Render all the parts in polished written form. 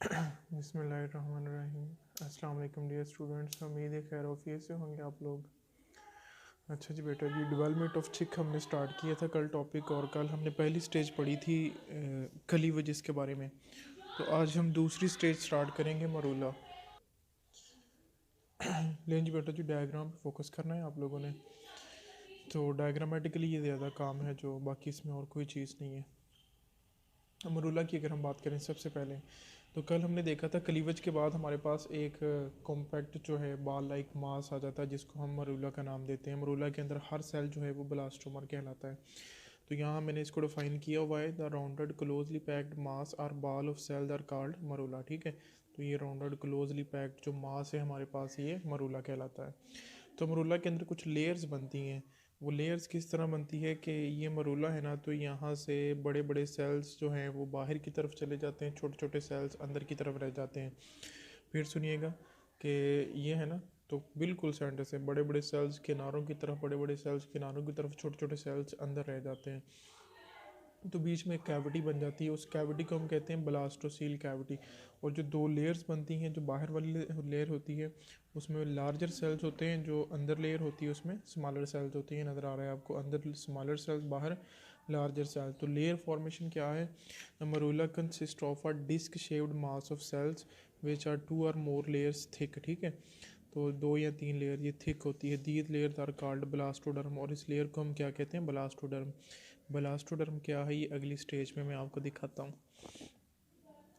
बिस्मिल्लाहिर्रहमानिर्रहीम। अस्सलाम वालेकुम डियर स्टूडेंट्स, उम्मीद है खैर ऑफिस से होंगे आप लोग। अच्छा जी बेटा जी, डेवलपमेंट ऑफ चिक हमने स्टार्ट किया था कल टॉपिक, और कल हमने पहली स्टेज पढ़ी थी कलीवेजेस के बारे में। तो आज हम दूसरी स्टेज स्टार्ट करेंगे, मरूला। लें जी बेटा जी, डायग्राम पे फोकस करना है आप लोगों ने। तो डायग्रामेटिकली ये ज़्यादा काम है, जो बाकी इसमें और कोई चीज़ नहीं है। मरूला की अगर हम बात करें सबसे पहले, तो कल हमने देखा था क्लीवेज के बाद हमारे पास एक कॉम्पैक्ट जो है बाल लाइक मास आ जाता है, जिसको हम मरूला का नाम देते हैं। मरूला के अंदर हर सेल जो है वो ब्लास्टोमर कहलाता है। तो यहाँ मैंने इसको डिफाइन किया हुआ है, the rounded closely packed mass और ball of cell are called morula. ठीक है, तो ये राउंडेड क्लोजली पैक्ड जो मास है हमारे पास, ये मरूला कहलाता है। तो मरूला के अंदर कुछ लेयर्स बनती हैं। वो लेयर्स किस तरह बनती है कि ये मरूला है ना, तो यहाँ से बड़े बड़े सेल्स जो हैं वो बाहर की तरफ चले जाते हैं, छोटे छोटे सेल्स अंदर की तरफ रह जाते हैं। फिर सुनिएगा कि ये है ना, तो बिल्कुल सेंटर से बड़े बड़े सेल्स किनारों की तरफ, बड़े बड़े सेल्स किनारों की तरफ, छोटे छोटे सेल्स अंदर रह जाते हैं। तो बीच में एक कैविटी बन जाती है, उस कैविटी को हम कहते हैं ब्लास्टोसील कैविटी। और जो दो लेयर्स बनती हैं, जो बाहर वाली लेयर होती है उसमें लार्जर सेल्स होते हैं, जो अंदर लेयर होती है उसमें स्मॉलर सेल्स होती हैं। नज़र आ रहा है आपको, अंदर स्मॉलर सेल्स, बाहर लार्जर सेल्स। तो लेयर फॉर्मेशन क्या है? Morula consist of a disc shaped mass of cells which are 2 or more layers thick. ठीक है, तो 2 या 3 लेयर ये थिक होती है। These layers are called blastoderm, और इस लेयर को हम क्या कहते हैं? ब्लास्टोडर्म। ब्लास्टोडर्म क्या है, ये अगली स्टेज में मैं आपको दिखाता हूँ।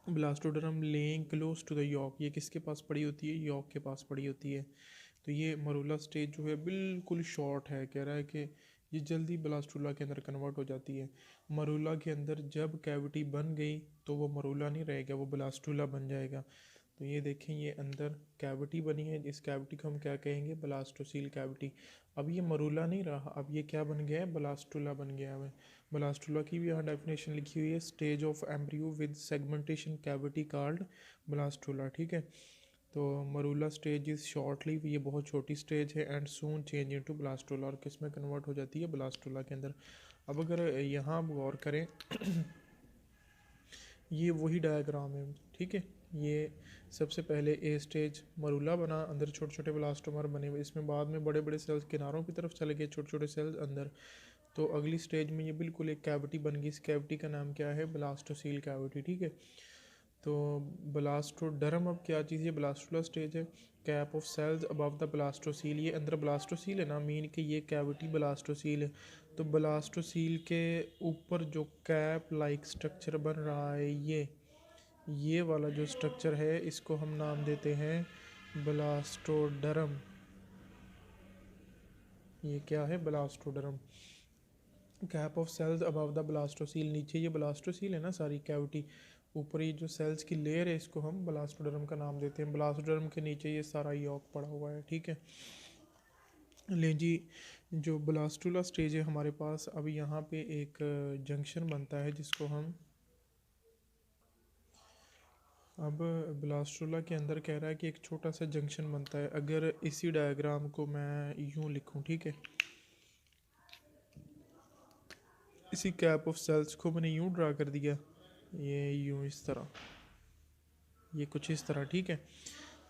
Blastoderm laying close to the yolk, ये किसके पास पड़ी होती है? यॉक के पास पड़ी होती है। तो ये मरूला स्टेज जो है बिल्कुल शॉर्ट है, कह रहा है कि ये जल्दी ब्लास्टुला के अंदर कन्वर्ट हो जाती है। मरूला के अंदर जब कैविटी बन गई तो वो मरूला नहीं रहेगा, वो ब्लास्टुला बन जाएगा। तो ये देखें, ये अंदर कैविटी बनी है, इस कैविटी को हम क्या कहेंगे? Blastocoel cavity. अब ये मरूला नहीं रहा, अब ये क्या बन गया है? ब्लास्टुला बन गया है। ब्लास्टुला की भी यहाँ डेफिनेशन लिखी हुई है, stage of embryo with segmentation cavity called blastula. ठीक है, तो मरूला स्टेज इज़ शॉर्ट लिव, ये बहुत छोटी स्टेज है, and soon change into blastula, और किस में कन्वर्ट हो जाती है? ब्लास्टुला के अंदर। अब अगर यहाँ आप गौर करें ये वही डायग्राम है। ठीक है, ये सबसे पहले ए स्टेज मरूला बना, अंदर छोटे छोटे ब्लास्टोमर बने हुए, इसमें बाद में बड़े बड़े सेल्स किनारों की तरफ चले गए, छोटे छोटे सेल्स अंदर। तो अगली स्टेज में ये बिल्कुल एक कैविटी बन गई, इस कैविटी का नाम क्या है? Blastocoel cavity. ठीक है, तो ब्लास्टोडर्म अब क्या चीज़ है? ब्लास्टुला स्टेज है। Cap of cells above the blastocoel, ये अंदर ब्लास्टोसील है ना, मीन कि ये कैविटी ब्लास्टोसील है। तो ब्लास्टोसील के ऊपर जो कैप लाइक स्ट्रक्चर बन रहा है, ये वाला जो स्ट्रक्चर है, इसको हम नाम देते हैं ब्लास्टोडर्म। ये क्या है? Blastoderm. Cap of cells above the blastocoel, नीचे ये ब्लास्टोसील है ना सारी कैविटी, ऊपर ये जो सेल्स की लेयर है इसको हम ब्लास्टोडर्म का नाम देते हैं। ब्लास्टोडर्म के नीचे ये सारा यॉक पड़ा हुआ है। ठीक है, ले जी, जो ब्लास्टुला स्टेज है हमारे पास, अब यहाँ पे एक जंक्शन बनता है जिसको हम, अब ब्लास्टुला के अंदर कह रहा है कि एक छोटा सा जंक्शन बनता है। अगर इसी डायग्राम को मैं यूँ लिखूँ, ठीक है, इसी कैप ऑफ सेल्स को मैंने यूँ ड्रा कर दिया, ये यूँ इस तरह, ये कुछ इस तरह। ठीक है,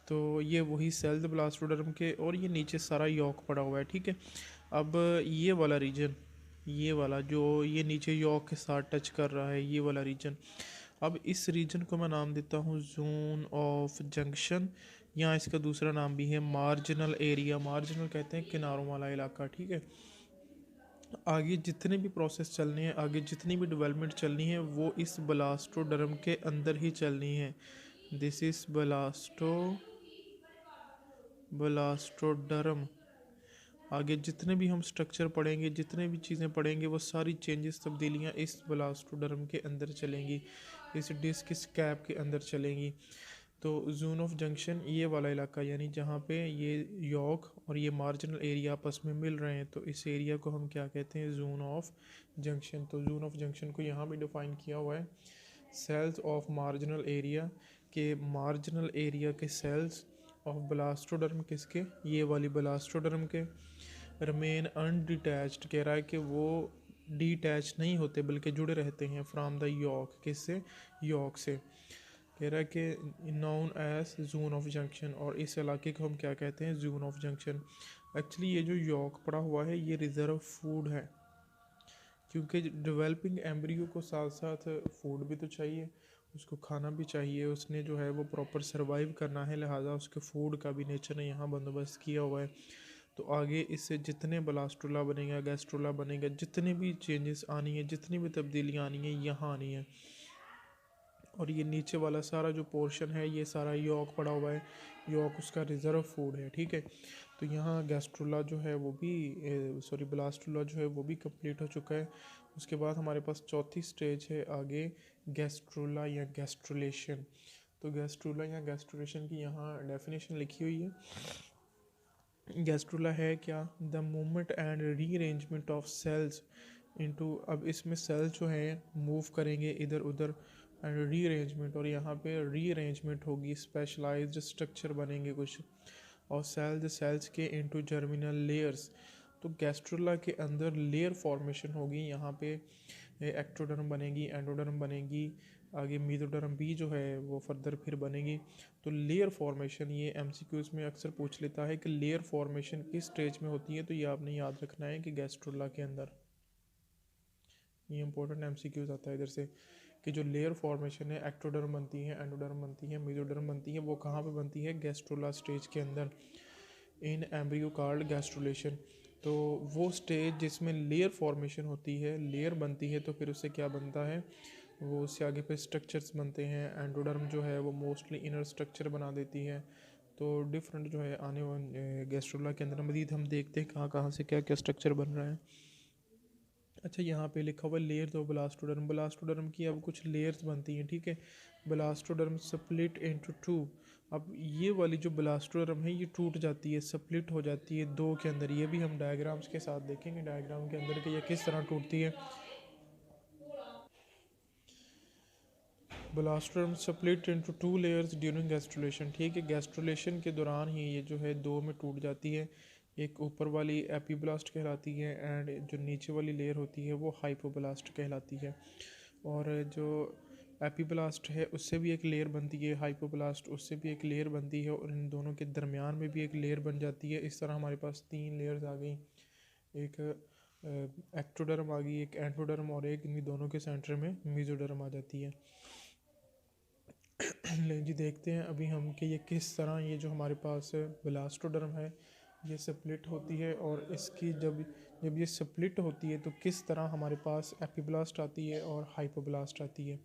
तो ये वही सेल्स ब्लास्टोडर्म के, और ये नीचे सारा यॉक पड़ा हुआ है। ठीक है, अब ये वाला रीजन, ये वाला जो ये नीचे यॉक के साथ टच कर रहा है, ये वाला रीजन, अब इस रीजन को मैं नाम देता हूँ जोन ऑफ जंक्शन, या इसका दूसरा नाम भी है मार्जिनल एरिया। मार्जिनल कहते हैं किनारों वाला इलाका। ठीक है, आगे जितने भी प्रोसेस चलने हैं, आगे जितनी भी डेवलपमेंट चलनी है, वो इस ब्लास्टोडर्म के अंदर ही चलनी है। This is blastoderm. आगे जितने भी हम स्ट्रक्चर पढ़ेंगे, जितने भी चीज़ें पढ़ेंगे, वो सारी चेंजेस, तब्दीलियाँ इस ब्लास्टोडर्म के अंदर चलेंगी, इस डिस्क, इस कैप के अंदर चलेंगी। तो जोन ऑफ जंक्शन ये वाला इलाका, यानी जहाँ पे ये यॉक और ये मार्जिनल एरिया आपस में मिल रहे हैं, तो इस एरिया को हम क्या कहते हैं? Zone of junction. तो जोन ऑफ जंक्शन को यहाँ भी डिफाइन किया हुआ है, सेल्स ऑफ मार्जिनल एरिया, के मार्जिनल एरिया के सेल्स ऑफ ब्लास्टोडर्म, किसके? ये वाली ब्लास्टोडर्म के। रमेन अनडिटैच्ड, कह रहा है कि वो डिटैच नहीं होते बल्कि जुड़े रहते हैं फ्राम द यॉक, किससे? यॉक से। कह रहा है कि known as zone of junction, और इस इलाके को हम क्या कहते हैं, जोन ऑफ जंक्शन। एक्चुअली ये जो यॉक पड़ा हुआ है ये रिज़र्व फूड है, क्योंकि डेवलपिंग एम्ब्रियो को साथ साथ फूड भी तो चाहिए, उसको खाना भी चाहिए, उसने जो है वो प्रॉपर सरवाइव करना है, लिहाजा उसके फूड का भी नेचर ने यहाँ बंदोबस्त किया हुआ है। तो आगे इससे जितने ब्लास्टुला बनेगा, गैस्ट्रोला बनेगा, जितने भी चेंजेस आनी है, जितनी भी तब्दीलियाँ आनी है यहाँ आनी है। और ये नीचे वाला सारा जो पोर्शन है ये सारा यॉक पड़ा हुआ है, यॉक उसका रिज़र्व फूड है, ठीक है। तो यहाँ गैस्ट्रोला जो है वो भी सॉरी ब्लास्टुला जो है वो भी कंप्लीट हो चुका है। उसके बाद हमारे पास चौथी स्टेज है आगे, गैस्ट्रोला या गैस्ट्रुलेशन। तो गैस्ट्रोला या गैस्ट्रुलेशन की यहाँ डेफिनेशन लिखी हुई है। गैस्ट्रोला है क्या, the movement and rearrangement of cells into, अब इसमें सेल्स जो हैं मूव करेंगे इधर उधर, एंड रीअरेंजमेंट, और यहाँ पे रीअरेंजमेंट होगी, स्पेशलाइज्ड स्ट्रक्चर बनेंगे कुछ, और सेल्स के इनटू जर्मिनल लेयर्स। तो गैस्ट्रोला के अंदर लेयर फॉर्मेशन होगी, यहाँ पे एक्टोडर्म बनेगी, एंडोडर्म बनेगी, आगे मीजोडर्म भी जो है वो फर्दर फिर बनेगी। तो लेयर फॉर्मेशन ये एमसीक्यूज में अक्सर पूछ लेता है कि लेयर फॉर्मेशन किस स्टेज में होती है, तो ये आपने याद रखना है कि गैस्ट्रोला के अंदर, ये इंपॉर्टेंट एमसीक्यूज आता है इधर से, कि जो लेयर फॉर्मेशन है, एक्टोडर्म बनती है, एंडोडर्म बनती है, मीजोडर्म बनती है, वो कहाँ पे बनती है, गैस्ट्रोला स्टेज के अंदर, इन एम्ब्रियो कार्ड गैस्ट्रुलेशन। तो वो स्टेज जिसमें लेयर फॉर्मेशन होती है, लेयर बनती है, तो फिर उससे क्या बनता है, वो उससे आगे पे स्ट्रक्चर्स बनते हैं। एंडोडर्म जो है वो मोस्टली इनर स्ट्रक्चर बना देती है। तो डिफरेंट जो है आने वाले गैस्ट्रोला के अंदर मज़ीद हम देखते हैं कहाँ कहाँ से क्या क्या स्ट्रक्चर बन रहा है। अच्छा, यहाँ पे लिखा हुआ लेयर, तो ब्लास्टोडर्म, ब्लास्टोडर्म की अब कुछ लेयर्स बनती हैं, ठीक है। Blastoderm split into two. अब ये वाली जो ब्लास्टोडर्म है ये टूट जाती है, स्प्लिट हो जाती है दो के अंदर, ये भी हम डायग्राम्स के साथ देखेंगे, डायग्राम के अंदर कि ये किस तरह टूटती है। Blastoderm split into two layers during gastrulation, ठीक है। गैस्ट्रुलेशन के दौरान ही ये जो है दो में टूट जाती है, एक ऊपर वाली एपीब्लास्ट कहलाती है, एंड जो नीचे वाली लेयर होती है वो हाइपोब्लास्ट कहलाती है। और जो एपीब्लास्ट है उससे भी एक लेयर बनती है, हाइपोब्लास्ट उससे भी एक लेयर बनती है, और इन दोनों के दरमियान में भी एक लेयर बन जाती है। इस तरह हमारे पास तीन लेयर्स आ गई, एक एक्टोडर्म आ गई, एक एंडोडर्म, और एक इन दोनों के सेंटर में मीजोडर्म आ जाती है। ले जी देखते हैं अभी हम कि ये किस तरह, ये जो हमारे पास ब्लास्टोडर्म है ये स्प्लिट होती है, और इसकी जब जब ये स्प्लिट होती है तो किस तरह हमारे पास एपीब्लास्ट आती है और हाइपोब्लास्ट आती है।